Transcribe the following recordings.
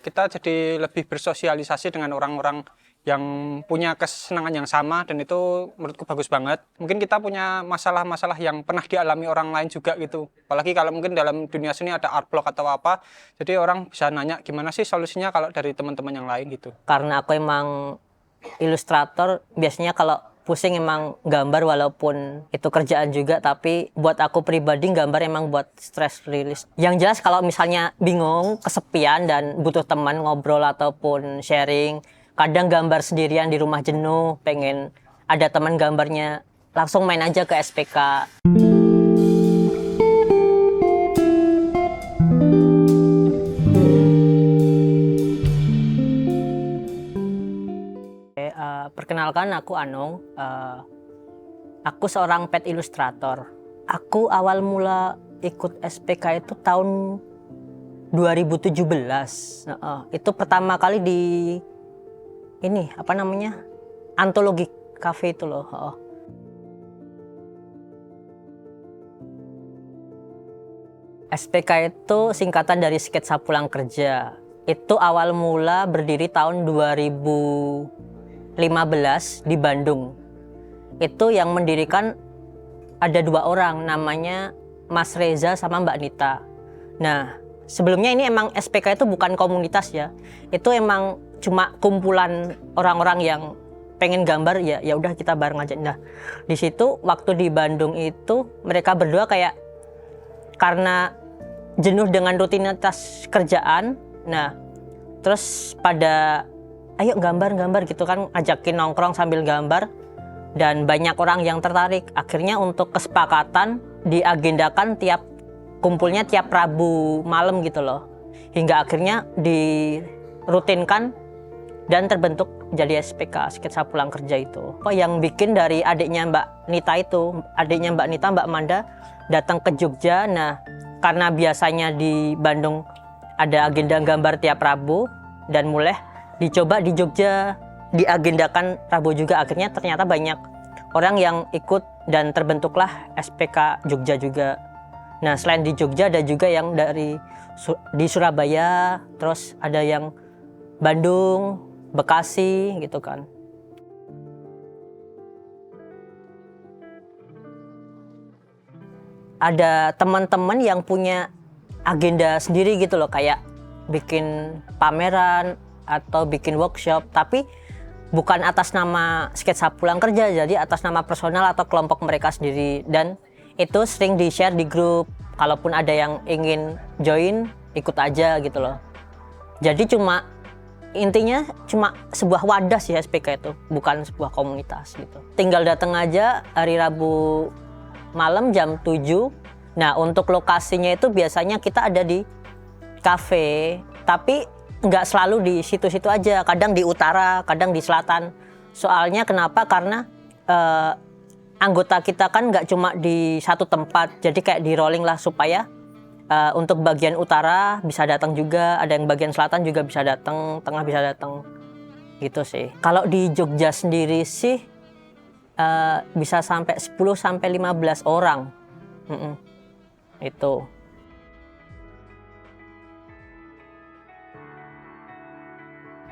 Kita jadi lebih bersosialisasi dengan orang-orang yang punya kesenangan yang sama, dan itu menurutku bagus banget. Mungkin kita punya masalah-masalah yang pernah dialami orang lain juga gitu. Apalagi kalau mungkin dalam dunia seni ada art block atau apa, jadi orang bisa nanya gimana sih solusinya kalau dari teman-teman yang lain gitu. Karena aku emang ilustrator, biasanya kalau pusing emang gambar, walaupun itu kerjaan juga, tapi buat aku pribadi gambar emang buat stress release. Yang jelas kalau misalnya bingung, kesepian dan butuh teman ngobrol ataupun sharing, kadang gambar sendirian di rumah jenuh, pengen ada teman gambarnya, langsung main aja ke SPK. Perkenalkan, aku Anung. Aku seorang pet ilustrator. Aku awal mula ikut SPK itu tahun 2017. Itu pertama kali di ini apa namanya, antologi cafe itu loh. SPK itu singkatan dari sketsa pulang kerja. Itu awal mula berdiri tahun 2015 di Bandung. Itu yang mendirikan ada 2 orang, namanya Mas Reza sama Mbak Nita. Nah, sebelumnya ini emang SPK itu bukan komunitas ya. Itu emang cuma kumpulan orang-orang yang pengen gambar, ya udah kita bareng aja. Nah, di situ waktu di Bandung itu mereka berdua kayak karena jenuh dengan rutinitas kerjaan. Nah, terus pada ayo gambar-gambar gitu kan, ajakin nongkrong sambil gambar, dan banyak orang yang tertarik. Akhirnya untuk kesepakatan diagendakan tiap kumpulnya tiap Rabu malam gitu loh, hingga akhirnya dirutinkan dan terbentuk jadi SPK, sketsa pulang kerja itu. Yang bikin dari adiknya Mbak Nita itu, adiknya Mbak Nita, Mbak Manda, datang ke Jogja. Nah, karena biasanya di Bandung ada agenda gambar tiap Rabu, dan mulai dicoba di Jogja, diagendakan Rabu juga. Akhirnya ternyata banyak orang yang ikut dan terbentuklah SPK Jogja juga. Nah, selain di Jogja ada juga yang di Surabaya, terus ada yang Bandung, Bekasi gitu kan. Ada teman-teman yang punya agenda sendiri gitu loh, kayak bikin pameran atau bikin workshop, tapi bukan atas nama sketsa pulang kerja, jadi atas nama personal atau kelompok mereka sendiri. Dan itu sering di-share di grup, kalaupun ada yang ingin join, ikut aja gitu loh. Jadi intinya cuma sebuah wadah sih SPK itu, bukan sebuah komunitas gitu. Tinggal datang aja hari Rabu malam jam 7. Nah, untuk lokasinya itu biasanya kita ada di kafe, tapi nggak selalu di situ-situ aja, kadang di utara, kadang di selatan. Soalnya kenapa? Karena anggota kita kan nggak cuma di satu tempat, jadi kayak di rolling lah, supaya untuk bagian utara bisa datang juga, ada yang bagian selatan juga bisa datang, tengah bisa datang, gitu sih. Kalau di Jogja sendiri sih bisa sampai 10-15 orang. Itu.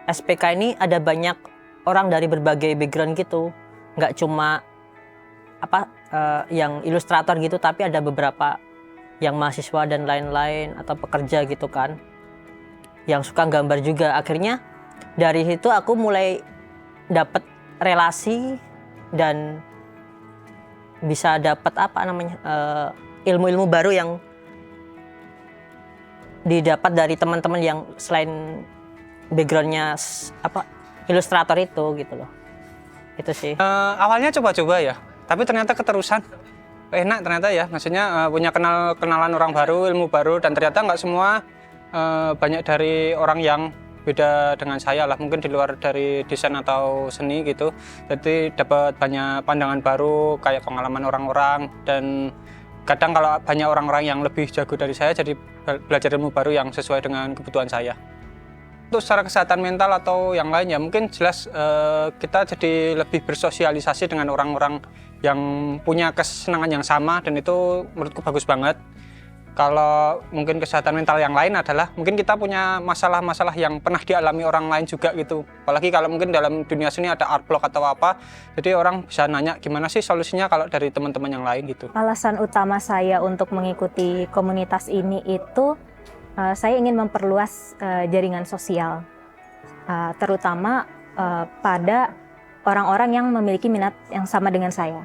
SPK ini ada banyak orang dari berbagai background gitu, nggak cuma yang ilustrator gitu, tapi ada beberapa yang mahasiswa dan lain-lain, atau pekerja gitu kan, yang suka gambar juga. Akhirnya dari situ aku mulai dapat relasi dan bisa dapat ilmu-ilmu baru yang didapat dari teman-teman yang selain backgroundnya ilustrator itu gitu loh. Itu sih. Awalnya coba-coba ya, tapi ternyata keterusan. Enak ternyata ya, maksudnya punya kenalan orang baru, ilmu baru, dan ternyata nggak semua, banyak dari orang yang beda dengan saya lah, mungkin di luar dari desain atau seni gitu. Jadi dapat banyak pandangan baru, kayak pengalaman orang-orang, dan kadang kalau banyak orang-orang yang lebih jago dari saya, jadi belajar ilmu baru yang sesuai dengan kebutuhan saya. Untuk secara kesehatan mental atau yang lain ya, mungkin jelas kita jadi lebih bersosialisasi dengan orang-orang yang punya kesenangan yang sama, dan itu menurutku bagus banget. Kalau mungkin kesehatan mental yang lain adalah mungkin kita punya masalah-masalah yang pernah dialami orang lain juga gitu. Apalagi kalau mungkin dalam dunia seni ada art block atau apa, jadi orang bisa nanya gimana sih solusinya kalau dari teman-teman yang lain gitu. Alasan utama saya untuk mengikuti komunitas ini itu saya ingin memperluas jaringan sosial, terutama pada orang-orang yang memiliki minat yang sama dengan saya.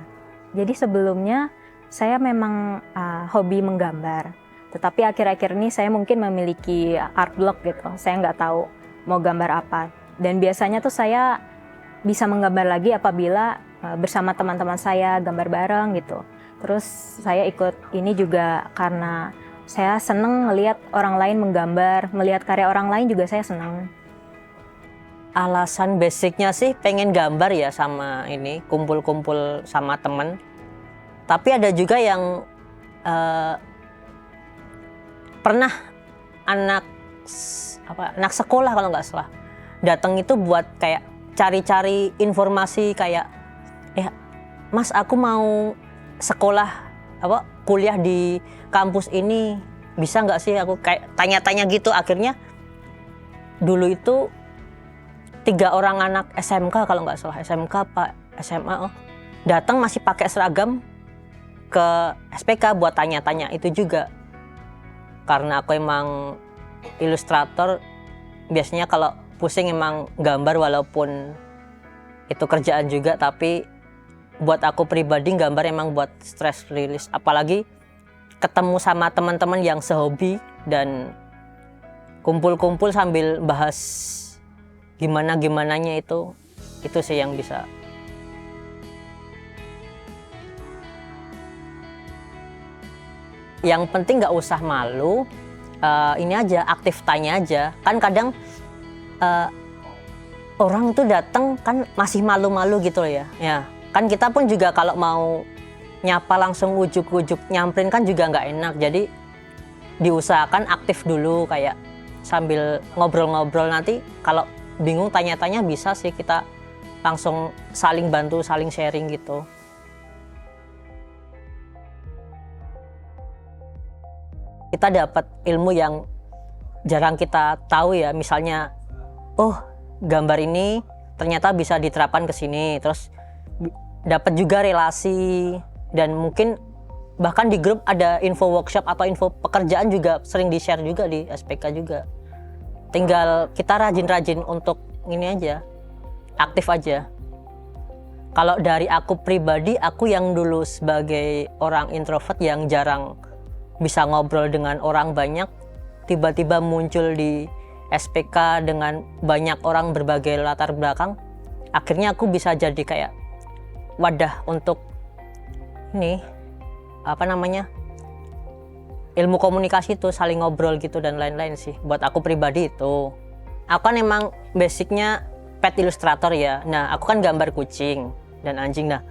Jadi sebelumnya saya memang hobi menggambar. Tetapi akhir-akhir ini saya mungkin memiliki art block gitu. Saya nggak tahu mau gambar apa. Dan biasanya tuh saya bisa menggambar lagi apabila bersama teman-teman saya gambar bareng gitu. Terus saya ikut ini juga karena saya seneng melihat orang lain menggambar, melihat karya orang lain juga saya senang. Alasan basicnya sih pengen gambar ya sama ini, kumpul-kumpul sama temen. Tapi ada juga yang pernah anak sekolah kalau nggak salah datang itu buat kayak cari-cari informasi kayak Mas aku mau sekolah kuliah di kampus ini bisa nggak sih, aku kayak tanya-tanya gitu. Akhirnya dulu itu 3 orang anak SMK kalau nggak salah, SMK Pak SMA datang masih pakai seragam ke SPK buat tanya-tanya itu juga. Karena aku emang ilustrator, biasanya kalau pusing emang gambar walaupun itu kerjaan juga, tapi buat aku pribadi gambar emang buat stress release. Apalagi ketemu sama teman-teman yang sehobi dan kumpul-kumpul sambil bahas gimana-gimananya itu sih yang bisa. Yang penting nggak usah malu, ini aja aktif tanya aja. Kan kadang orang tuh datang kan masih malu-malu gitu loh ya. Ya kan kita pun juga kalau mau nyapa langsung ujuk-ujuk nyamperin kan juga nggak enak. Jadi diusahakan aktif dulu kayak sambil ngobrol-ngobrol, nanti kalau bingung tanya-tanya bisa sih kita langsung saling bantu, saling sharing gitu. Kita dapat ilmu yang jarang kita tahu ya, misalnya gambar ini ternyata bisa diterapkan ke sini, terus dapat juga relasi, dan mungkin bahkan di grup ada info workshop atau info pekerjaan juga sering di-share juga di SPK juga. Tinggal kita rajin-rajin untuk ini aja, aktif aja. Kalau dari aku pribadi, aku yang dulu sebagai orang introvert yang jarang bisa ngobrol dengan orang banyak, tiba-tiba muncul di SPK dengan banyak orang berbagai latar belakang, akhirnya aku bisa jadi kayak wadah untuk ini ilmu komunikasi itu, saling ngobrol gitu dan lain-lain sih. Buat aku pribadi itu, aku kan emang basicnya pet illustrator ya. Nah aku kan gambar kucing dan anjing. Nah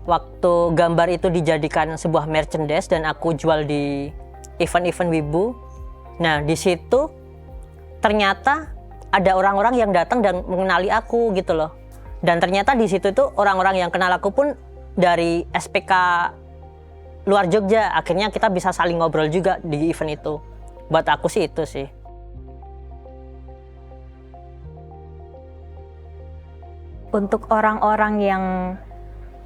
waktu gambar itu dijadikan sebuah merchandise dan aku jual di event-event wibu. Nah di situ ternyata ada orang-orang yang datang dan mengenali aku gitu loh. Dan ternyata di situ tuh orang-orang yang kenal aku pun dari SPK luar Jogja. Akhirnya kita bisa saling ngobrol juga di event itu. Buat aku sih itu sih. Untuk orang-orang yang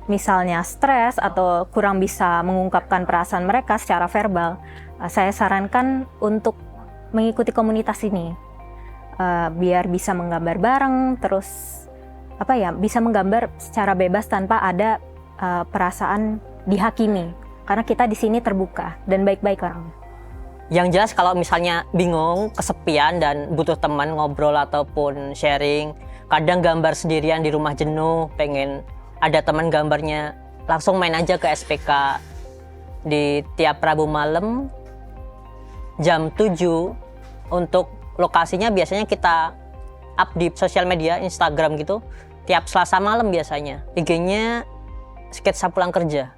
misalnya stres atau kurang bisa mengungkapkan perasaan mereka secara verbal, saya sarankan untuk mengikuti komunitas ini, biar bisa menggambar bareng, terus bisa menggambar secara bebas tanpa ada perasaan dihakimi, karena kita di sini terbuka dan baik-baik orangnya. Yang jelas kalau misalnya bingung, kesepian dan butuh teman ngobrol ataupun sharing, kadang gambar sendirian di rumah jenuh, pengen ada teman gambarnya, langsung main aja ke SPK di tiap Rabu malam jam 7. Untuk lokasinya biasanya kita up di sosial media, Instagram gitu, tiap Selasa malam biasanya. IG-nya Sketsa Pulang Kerja.